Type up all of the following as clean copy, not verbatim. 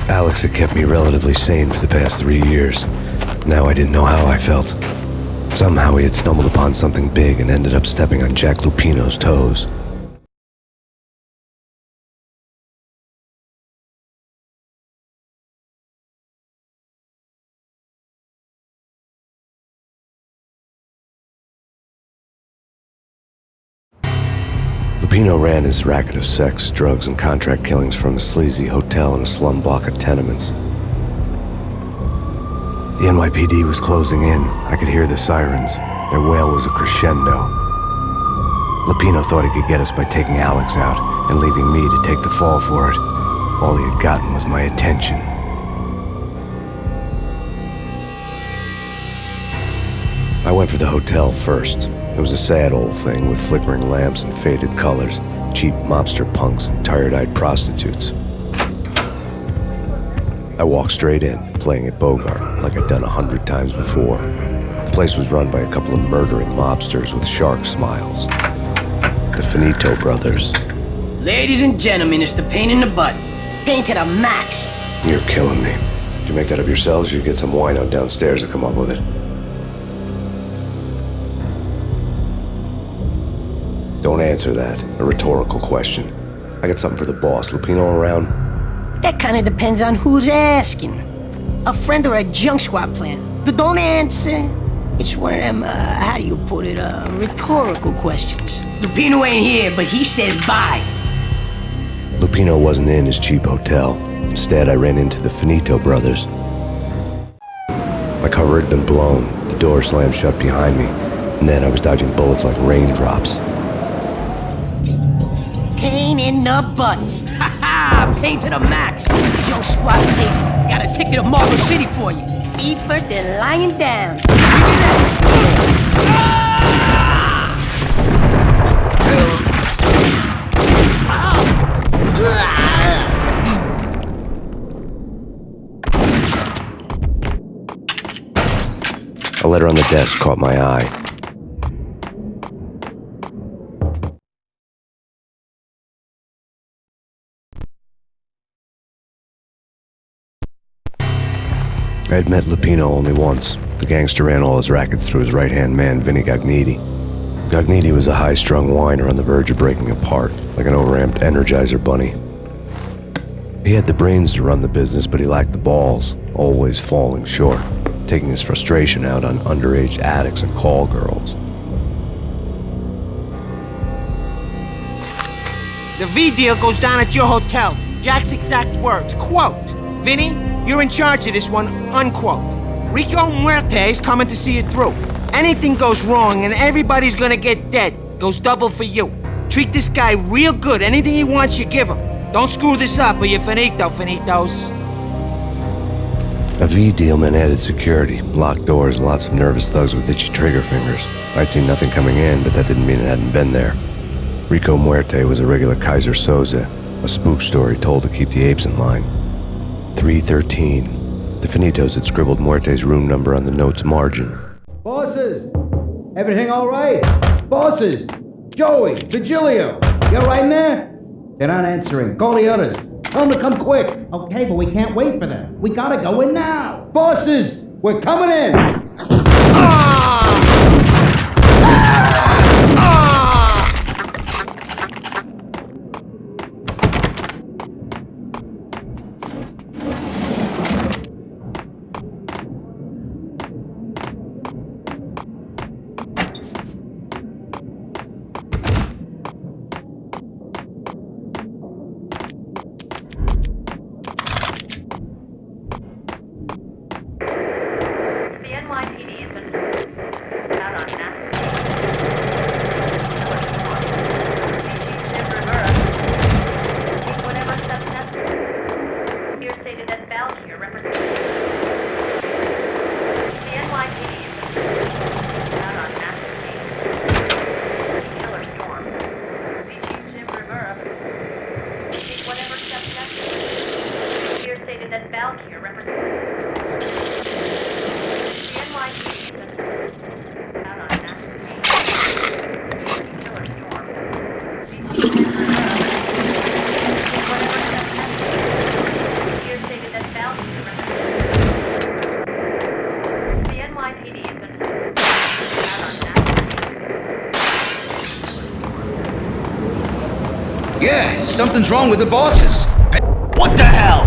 Alex had kept me relatively sane for the past 3 years. Now I didn't know how I felt. Somehow he had stumbled upon something big and ended up stepping on Jack Lupino's toes. Lupino ran his racket of sex, drugs, and contract killings from a sleazy hotel in a slum block of tenements. The NYPD was closing in. I could hear the sirens. Their wail was a crescendo. Lupino thought he could get us by taking Alex out and leaving me to take the fall for it. All he had gotten was my attention. I went for the hotel first. It was a sad old thing with flickering lamps and faded colors, cheap mobster punks and tired-eyed prostitutes. I walked straight in, playing at Bogart, like I'd done 100 times before. The place was run by a couple of murdering mobsters with shark smiles. The Finito brothers. Ladies and gentlemen, it's the Payne in the butt. Payne to the max. You're killing me. Did you make that up yourselves, or you get some wino downstairs to come up with it? Don't answer that. A rhetorical question. I got something for the boss. Lupino around? That kind of depends on who's asking. A friend or a junk squad plan. Don't answer. It's one of them, how do you put it, rhetorical questions. Lupino ain't here, but he says bye. Lupino wasn't in his cheap hotel. Instead, I ran into the Finito brothers. My cover had been blown. The door slammed shut behind me. And then I was dodging bullets like raindrops. Payne in the butt. Ha ha! Payne to the max. Junk squad pig. Got a ticket to Marble City for you. Eat first and lying down. Give me that. A letter on the desk caught my eye. I had met Lupino only once. The gangster ran all his rackets through his right-hand man, Vinny Gagniti. Gagniti was a high-strung whiner on the verge of breaking apart, like an overamped Energizer bunny. He had the brains to run the business, but he lacked the balls, always falling short, taking his frustration out on underage addicts and call girls. The V deal goes down at your hotel. Jack's exact words, quote, "Vinny, you're in charge of this one," unquote. Rico Muerte's coming to see it through. Anything goes wrong and everybody's gonna get dead. Goes double for you. Treat this guy real good. Anything he wants, you give him. Don't screw this up or you're finito, finitos. A V deal meant added security, locked doors, and lots of nervous thugs with itchy trigger fingers. I'd seen nothing coming in, but that didn't mean it hadn't been there. Rico Muerte was a regular Kaiser Soze, a spook story told to keep the apes in line. 313. The Finitos had scribbled Muerte's room number on the note's margin. Bosses! Everything all right? Bosses! Joey! Virgilio! You all right in there? They're not answering. Call the others. Tell them to come quick. Okay, but we can't wait for them. We gotta go in now. Bosses! We're coming in! Something's wrong with the bosses. What the hell?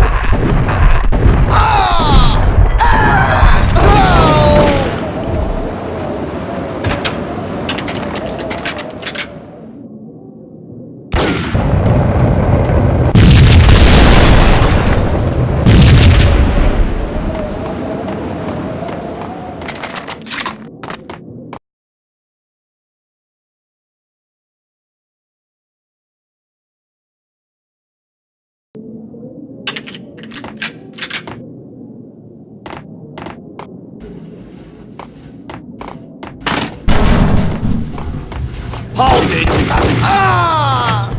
Hold it! Ah!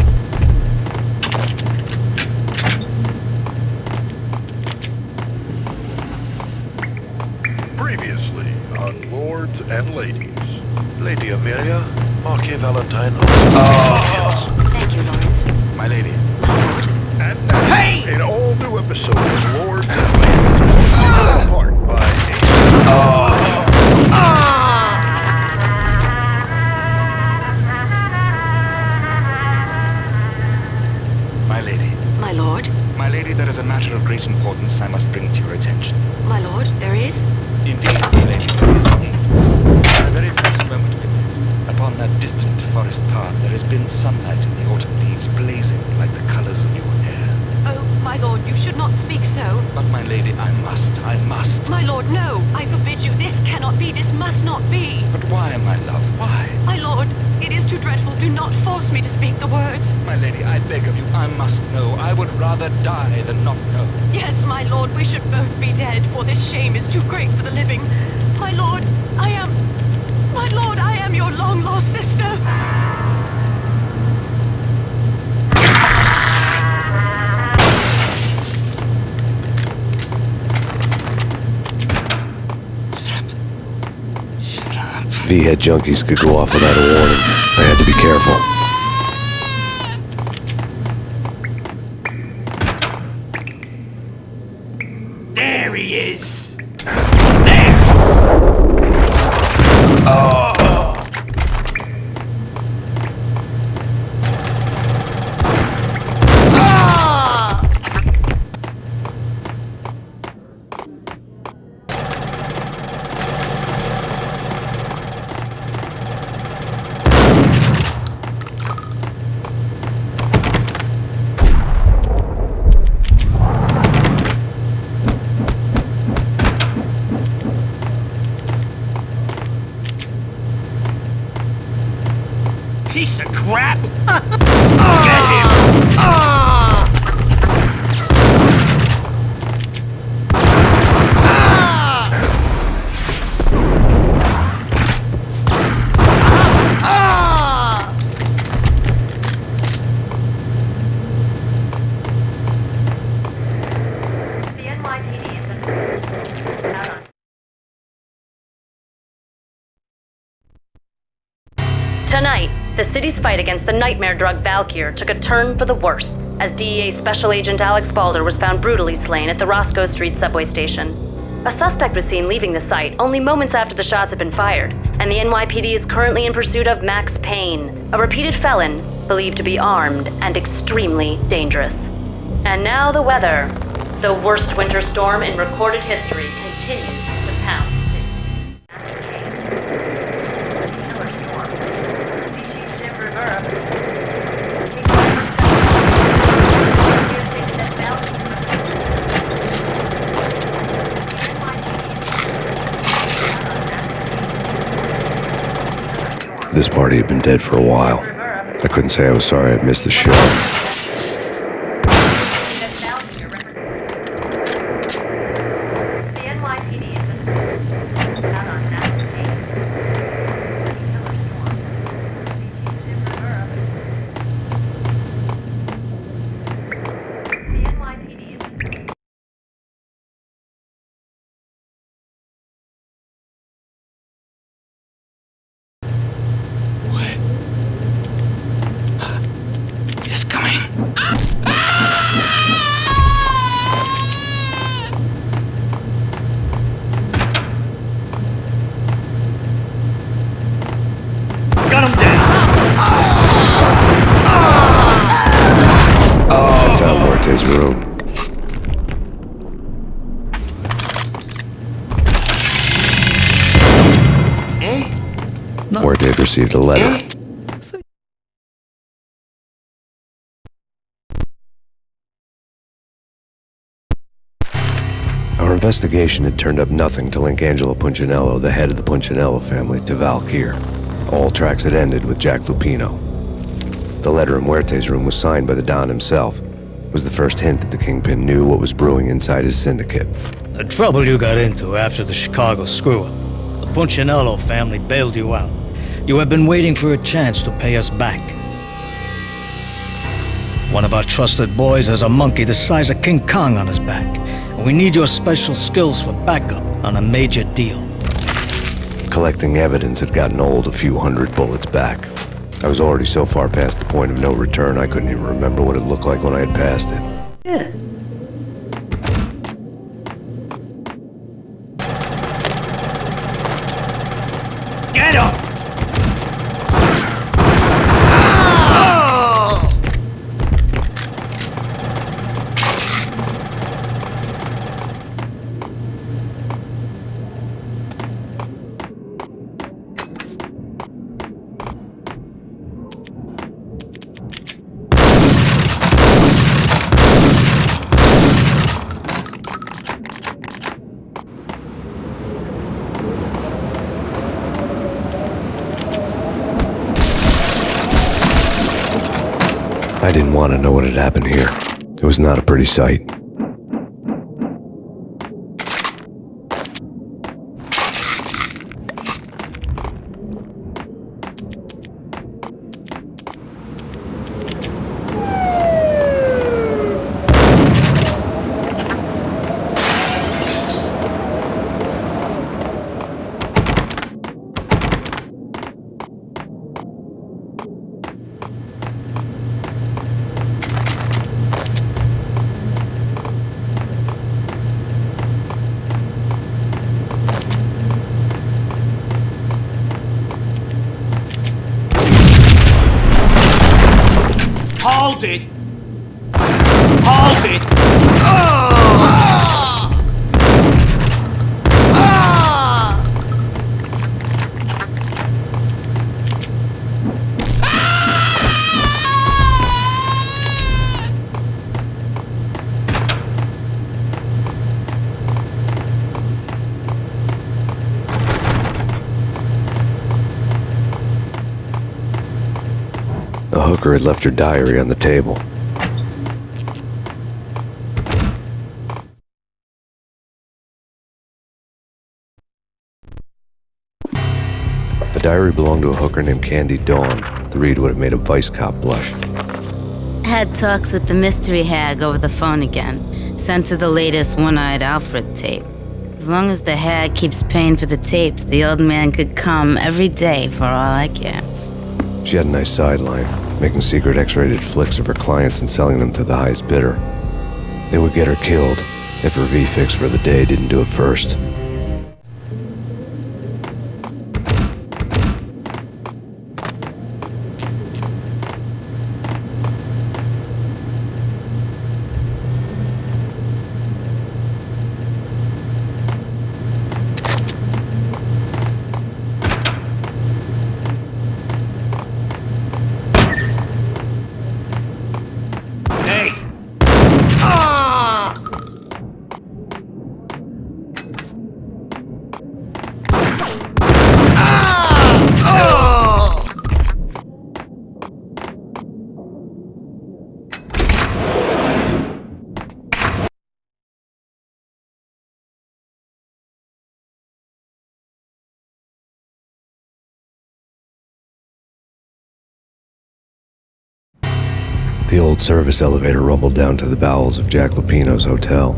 Previously on Lords and Ladies. Lady Amelia, Marquis Valentine. Thank you, Lawrence. My lady. And now, Hey! an all-new episode of Lords and Ladies. Torn apart by My lady. My lord? My lady, there is a matter of great importance I must bring to your attention. My lord, there is? Indeed, my lady, there is indeed. From the very first moment we met, upon that distant forest path, there has been sunlight in the autumn leaves blazing like the colors of your hair. Oh, my lord, you should not speak so. But my lady, I must. My lord, no! I forbid you. This cannot be. This must not be. But why, my love, why? My lord, it is too dreadful. Do not force me to speak the words. My lady, I beg of you, I must know. I would rather die than not know. Yes, my lord, we should both be dead, for this shame is too great for the living. My lord, I am your long-lost sister. V-head junkies could go off without a warning. I had to be careful. There he is! Piece of crap! Get him! The NYPD is Tonight, the city's fight against the nightmare drug Valkyr took a turn for the worse, as DEA Special Agent Alex Balder was found brutally slain at the Roscoe Street subway station. A suspect was seen leaving the site only moments after the shots had been fired, and the NYPD is currently in pursuit of Max Payne, a repeated felon believed to be armed and extremely dangerous. And now the weather. The worst winter storm in recorded history continues to pound the city. This party had been dead for a while. I couldn't say I was sorry I'd missed the show. What? It's coming. Muerte had received a letter. Our investigation had turned up nothing to link Angelo Punchinello, the head of the Punchinello family, to Valkyr. All tracks had ended with Jack Lupino. The letter in Muerte's room was signed by the Don himself. It was the first hint that the Kingpin knew what was brewing inside his syndicate. The trouble you got into after the Chicago screw-up. The Punchinello family bailed you out. You have been waiting for a chance to pay us back. One of our trusted boys has a monkey the size of King Kong on his back. And we need your special skills for backup on a major deal. Collecting evidence had gotten old a few hundred bullets back. I was already so far past the point of no return I couldn't even remember what it looked like when I had passed it. Yeah. Get up! I didn't want to know what had happened here. It was not a pretty sight. Hold it! Hold it! The hooker had left her diary on the table. The diary belonged to a hooker named Candy Dawn. The read would have made a vice cop blush. Had talks with the mystery hag over the phone again. Sent to the latest One-Eyed Alfred tape. As long as the hag keeps paying for the tapes, the old man could come every day for all I care. She had a nice sideline, making secret X-rated flicks of her clients and selling them to the highest bidder. It would get her killed if her V-fix for the day didn't do it first. The old service elevator rumbled down to the bowels of Jack Lupino's hotel.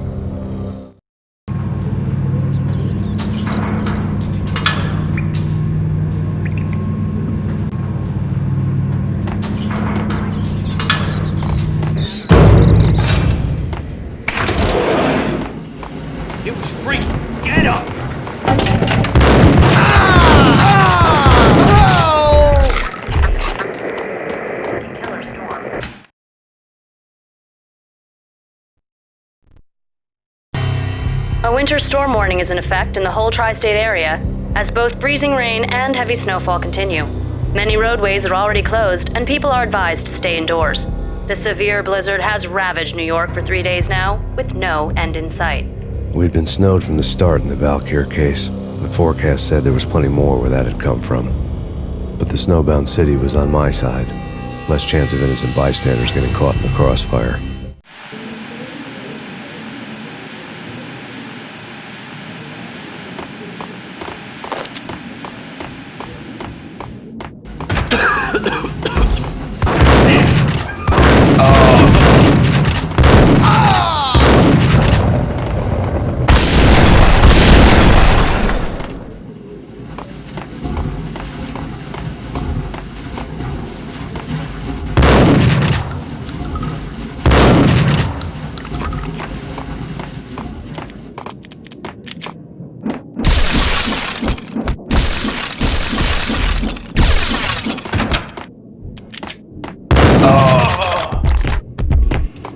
It was freaky. Get up! A winter storm warning is in effect in the whole tri-state area. as both freezing rain and heavy snowfall continue. Many roadways are already closed, and people are advised to stay indoors. The severe blizzard has ravaged New York for 3 days now, with no end in sight. We'd been snowed from the start in the Valkyr case. The forecast said there was plenty more where that had come from. But the snowbound city was on my side. Less chance of innocent bystanders getting caught in the crossfire.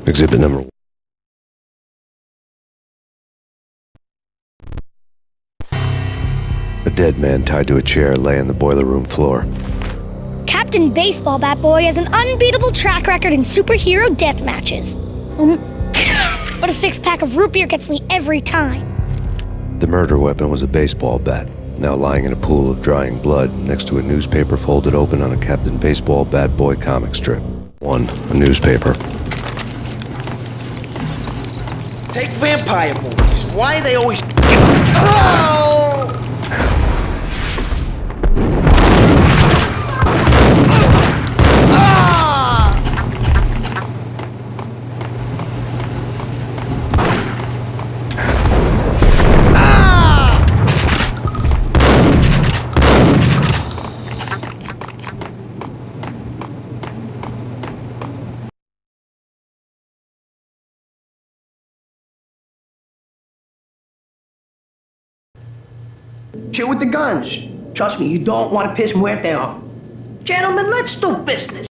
Exhibit number 1. A dead man tied to a chair lay on the boiler room floor. Captain Baseball Bat Boy has an unbeatable track record in superhero death matches. But a 6-pack of root beer gets me every time. The murder weapon was a baseball bat, now lying in a pool of drying blood next to a newspaper folded open on a Captain Baseball Bat Boy comic strip. A newspaper. Take vampire movies. Why are they always... Oh! Chill with the guns. Trust me, you don't want to piss Muerte off. Gentlemen, let's do business.